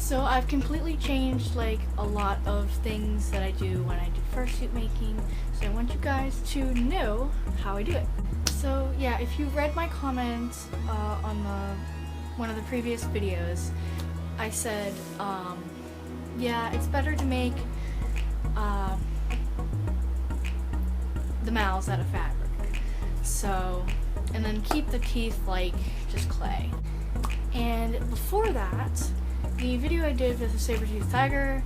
So I've completely changed like a lot of things that I do when I do fursuit making, so I want you guys to know how I do it. So yeah, if you read my comments on one of the previous videos, I said yeah, it's better to make the mouths out of fabric, so, and then keep the teeth like just clay. And before that, the video I did with the saber-toothed tiger,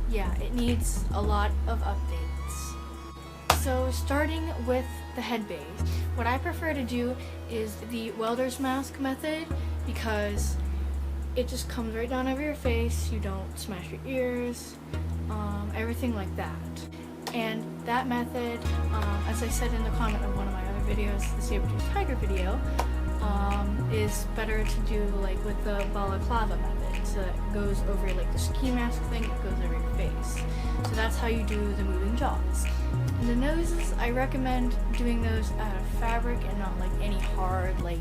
yeah, it needs a lot of updates. So starting with the head base, what I prefer to do is the welder's mask method, because it just comes right down over your face, you don't smash your ears, everything like that. And that method, as I said in the comment of one of my other videos, the saber-toothed tiger video, is better to do like with the balaclava method. So that goes over like the ski mask thing, it goes over your face. So that's how you do the moving jaws. And the noses, I recommend doing those out of fabric and not like any hard like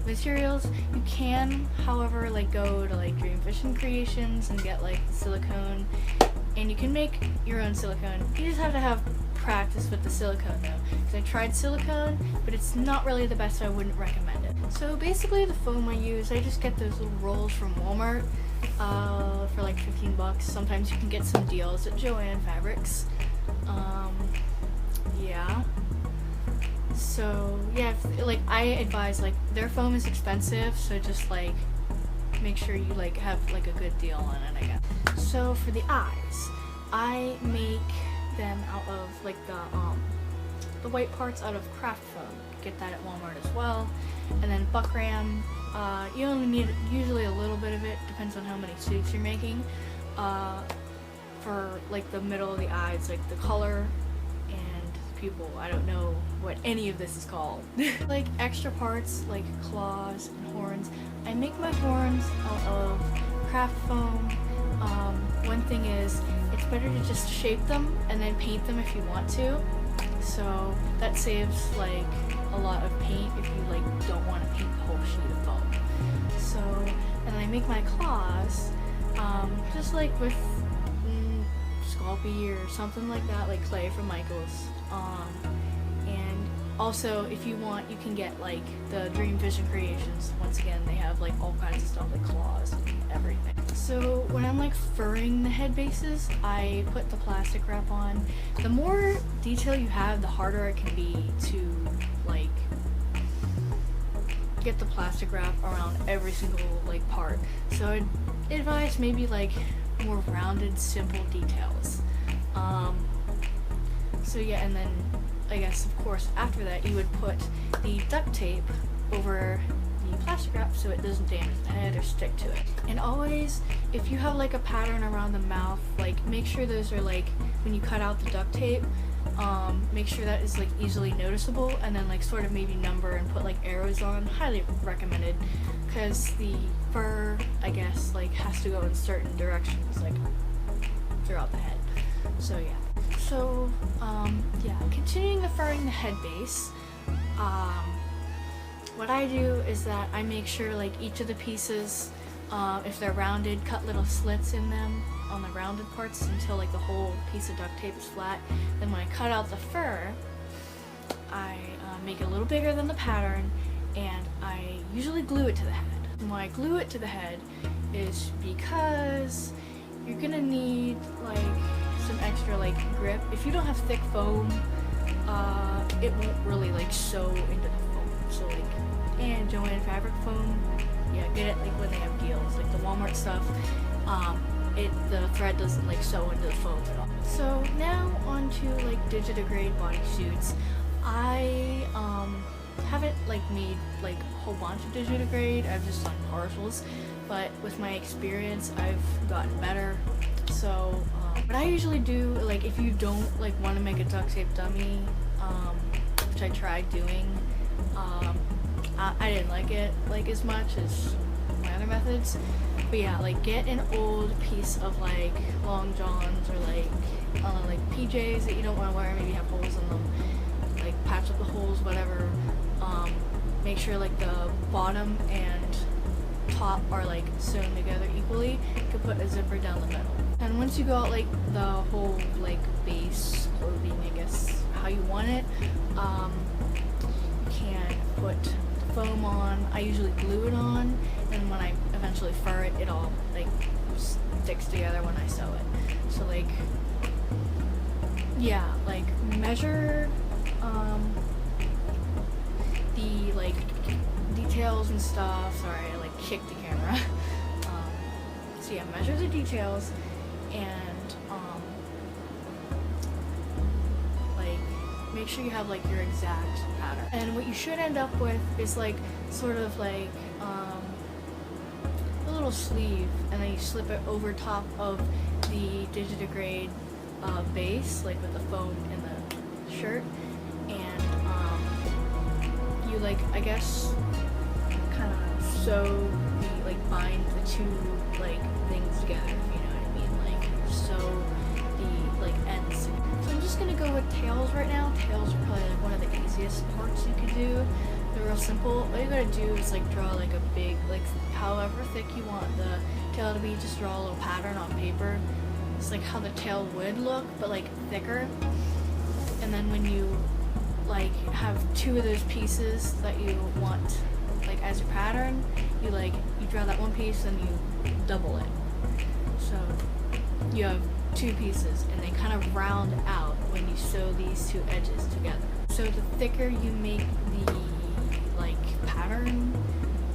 materials. You can, however, like go to like Dream Fishing Creations and get like silicone, and you can make your own silicone. You just have to have practice with the silicone though, because I tried silicone, but it's not really the best, so I wouldn't recommend it. So basically the foam I use, I just get those little rolls from Walmart for like 15 bucks. Sometimes you can get some deals at Joann Fabrics. Yeah. So yeah, like I advise, like their foam is expensive, so just like make sure you like have like a good deal on it, I guess. So for the eyes, I make them out of like the white parts out of craft foam. Get that at Walmart as well. And then buckram, you only need usually a little bit of it, depends on how many suits you're making. For like the middle of the eyes, like the color and pupil, I don't know what any of this is called. Like extra parts like claws and horns, I make my horns out of craft foam. One thing is, it's better to just shape them and then paint them if you want to. So that saves like a lot of paint if you like don't want to paint the whole sheet of foam. So, and then I make my claws just like with Sculpey or something like that, like clay from Michaels. And also, if you want, you can get like the Dream Fishing Creations. Once again, they have like all kinds of stuff like claws and everything. So when I'm like furring the head bases, I put the plastic wrap on. The more detail you have, the harder it can be to like get the plastic wrap around every single like part. So I'd advise maybe like more rounded, simple details. So yeah, and then I guess of course after that you would put the duct tape over the plastic wrap so it doesn't damage the head or stick to it. And always, if you have like a pattern around the mouth, like make sure those are like, when you cut out the duct tape, make sure that is like easily noticeable, and then like sort of maybe number and put like arrows on. Highly recommended, because the fur, I guess, like has to go in certain directions like throughout the head. So yeah. So yeah, continuing the furring the head base, what I do is that I make sure like each of the pieces, if they're rounded, cut little slits in them on the rounded parts until like the whole piece of duct tape is flat. Then when I cut out the fur, I make it a little bigger than the pattern, and I usually glue it to the head. And why I glue it to the head is because you're gonna need like some extra like grip. If you don't have thick foam, it won't really like sew into the foam. So like, and Joann fabric foam, yeah, get it like when they have deals, like the Walmart stuff. The thread doesn't like sew into the foam at all. So now on to like Digidegrade bodysuits. I haven't like made like a whole bunch of Digidegrade. I've just done partials, but with my experience, I've gotten better. So what I usually do, like if you don't like want to make a duct tape dummy, which I tried doing, I didn't like it like as much as my other methods. But yeah, like get an old piece of like long johns or like PJs that you don't want to wear, maybe have holes in them, like patch up the holes, whatever. Make sure like the bottom and top are like sewn together equally, you can put a zipper down the middle. And once you go out like the whole like base clothing, I guess how you want it, you can put foam on. I usually glue it on, and when I eventually fur it, it all like sticks together when I sew it. So like, yeah, like measure the like details and stuff. Sorry, I like kicked the camera. So yeah, measure the details and like make sure you have like your exact pattern. And what you should end up with is like sort of like a little sleeve, and then you slip it over top of the Digidegrade base, like with the foam in the shirt, and you like, I guess, kind of sew the, like bind the two like things together, if you know what I mean, like sew the like ends. So I'm just gonna go with tails right now. Tails are probably like one of the easiest parts you could do. They're real simple. All you gotta do is like draw like a big, like however thick you want the tail to be, just draw a little pattern on paper. It's like how the tail would look, but like thicker. And then when you like have two of those pieces that you want like as your pattern, you draw that one piece and you double it. So you have two pieces, and they kind of round out when you sew these two edges together. So the thicker you make the like pattern,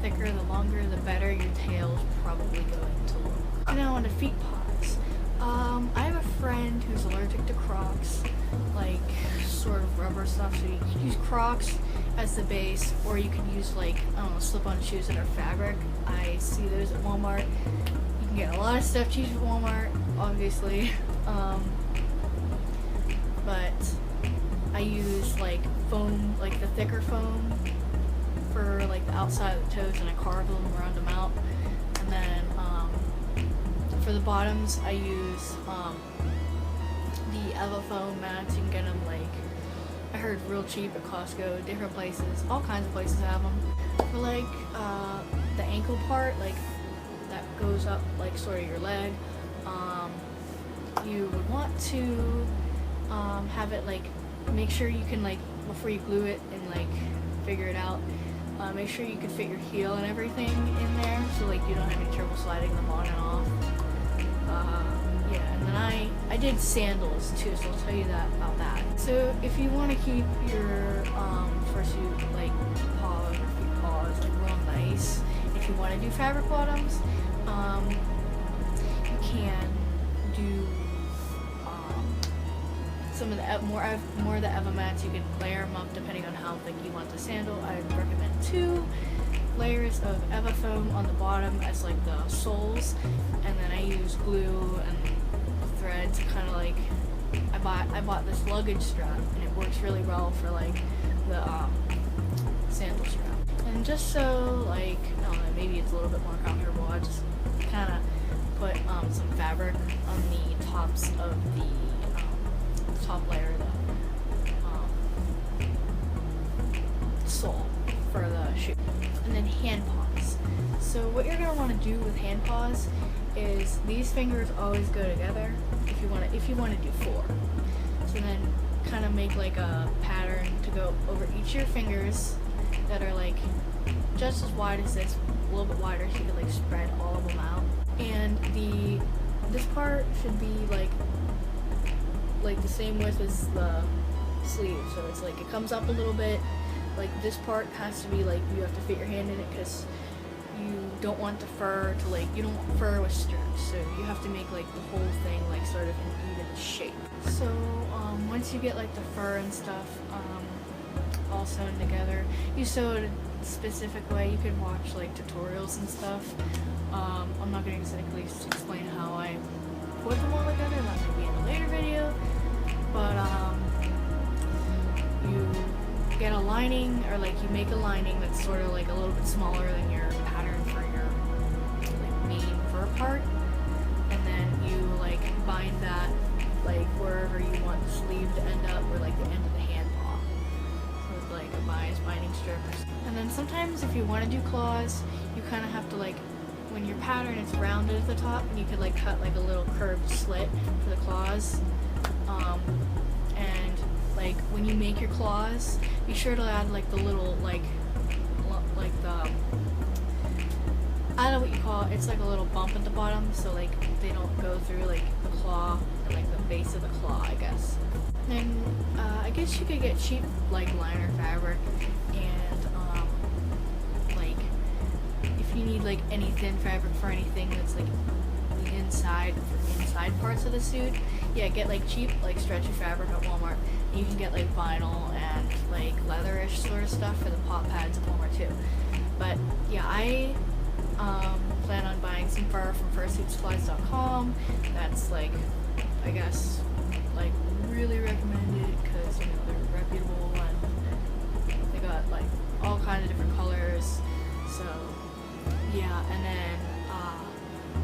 thicker, the longer, the better your tail's probably going to look. And now on the feet paws. I have a friend who's allergic to Crocs, like sort of rubber stuff, so you can use Crocs as the base, or you can use like, I don't know, slip-on shoes that are fabric. I see those at Walmart. You can get a lot of stuff cheap at Walmart, obviously, but I use like foam, like the thicker foam for like the outside of the toes, and I carve them, round them out, and then for the bottoms I use the Foam mats. You can get them like, I heard real cheap at Costco, different places, all kinds of places have them. For like the ankle part, like that goes up like sort of your leg, you would want to have it like, make sure you can like, before you glue it and like figure it out, make sure you can fit your heel and everything in there, so like you don't have any trouble sliding them on and off. Yeah, and then I did sandals too, so I'll tell you about that. So if you want to keep your fursuit like paws or feet paws like real nice, if you want to do fabric bottoms, you can do some of the more of the EVA mats. You can layer them up depending on how thick you want the sandal. I recommend 2 layers of EVA foam on the bottom as like the soles, and then I use glue and thread to kind of like, I bought this luggage strap, and it works really well for like the sandal strap. And just so like, I don't know, maybe it's a little bit more comfortable, I just kind of put some fabric on the tops of the top layer, the sole for the shoe. And then hand paws. So what you're gonna want to do with hand paws is these fingers always go together. If you want to do 4, so then kind of make like a pattern to go over each of your fingers that are like just as wide as this, a little bit wider, so you can like spread all of them out. And this part should be like the same width as the sleeve, so it's like it comes up a little bit. Like this part has to be like, you have to fit your hand in it, because you don't want the fur to like, you don't want fur with strips, so you have to make like the whole thing like sort of an even shape. So once you get like the fur and stuff all sewn together, you sew it a specific way. You can watch like tutorials and stuff. I'm not going to exactly explain how I put them all together, that might be in a later video, but you get a lining, or like you make a lining that's sort of like a little bit smaller than your pattern for your like main fur part, and then you like bind that like wherever you want the sleeve to end up, or like the end of the hand paw with like a bias binding strip. And then sometimes if you want to do claws, you kind of have to like when your pattern is rounded at the top, you could like cut like a little curved slit for the claws. And like when you make your claws, be sure to add like the little like the, I don't know what you call it. It's like a little bump at the bottom, so like they don't go through like the claw and like the base of the claw, I guess. And I guess you could get cheap like liner fabric, and like if you need like any thin fabric for anything that's like the inside parts of the suit, yeah, get like cheap like stretchy fabric at Walmart. You can get like vinyl and like leatherish sort of stuff for the pop pads at Walmart too. But yeah, I plan on buying some fur from fursuitsupplies.com. That's like, I guess, like really recommended because you know they're reputable and they got like all kinds of different colors. So yeah, and then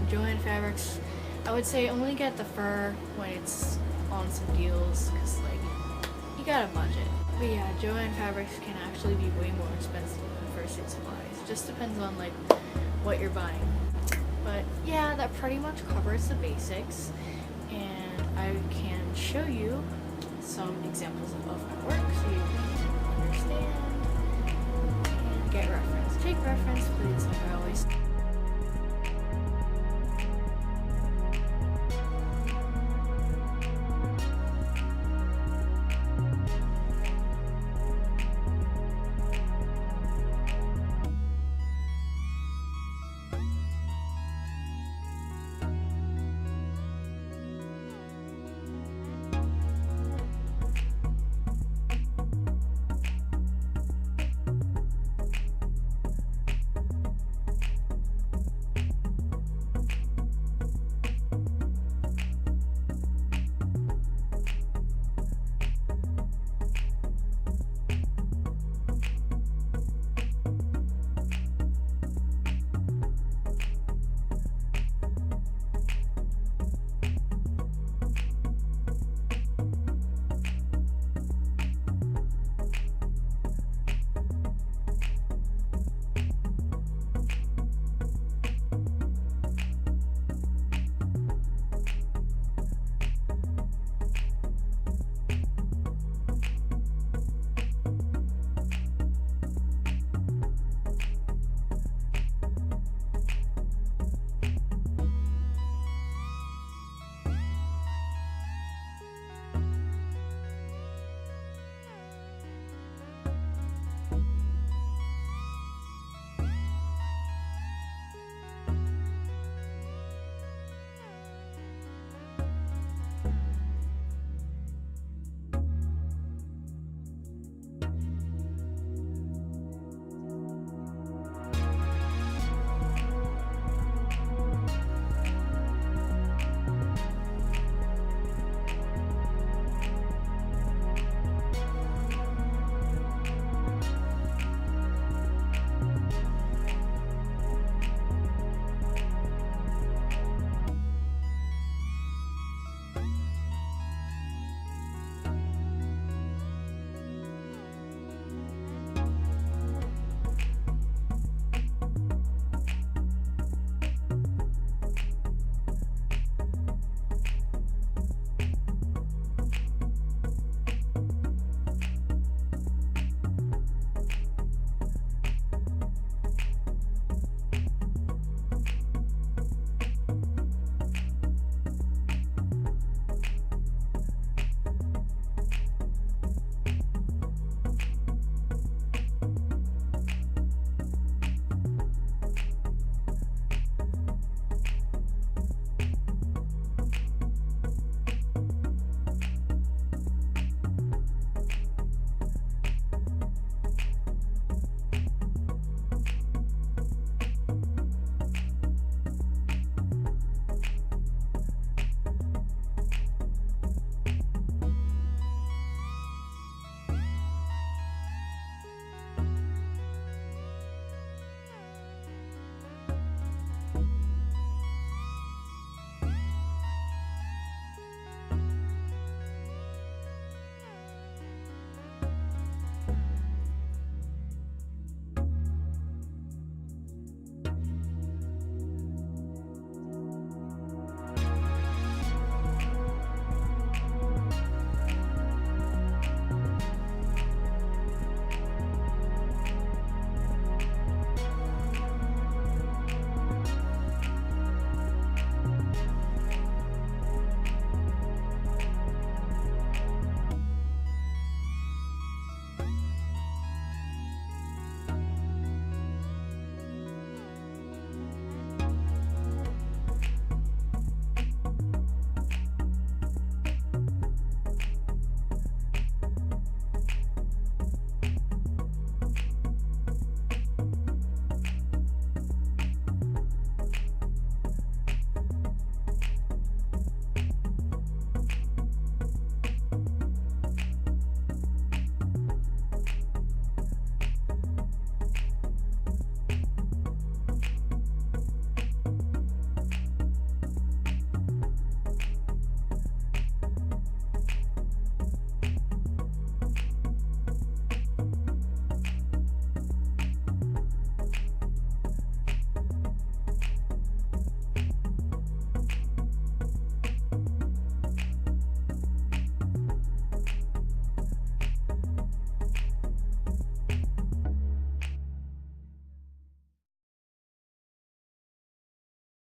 Joann Fabrics, I would say only get the fur when it's on some deals because like you got a budget. But yeah, Joann Fabrics can actually be way more expensive than Fursuit supplies. Just depends on like what you're buying. But yeah, that pretty much covers the basics, and I can show you some examples of my work so you can understand and get reference. Take reference, please, like I always say.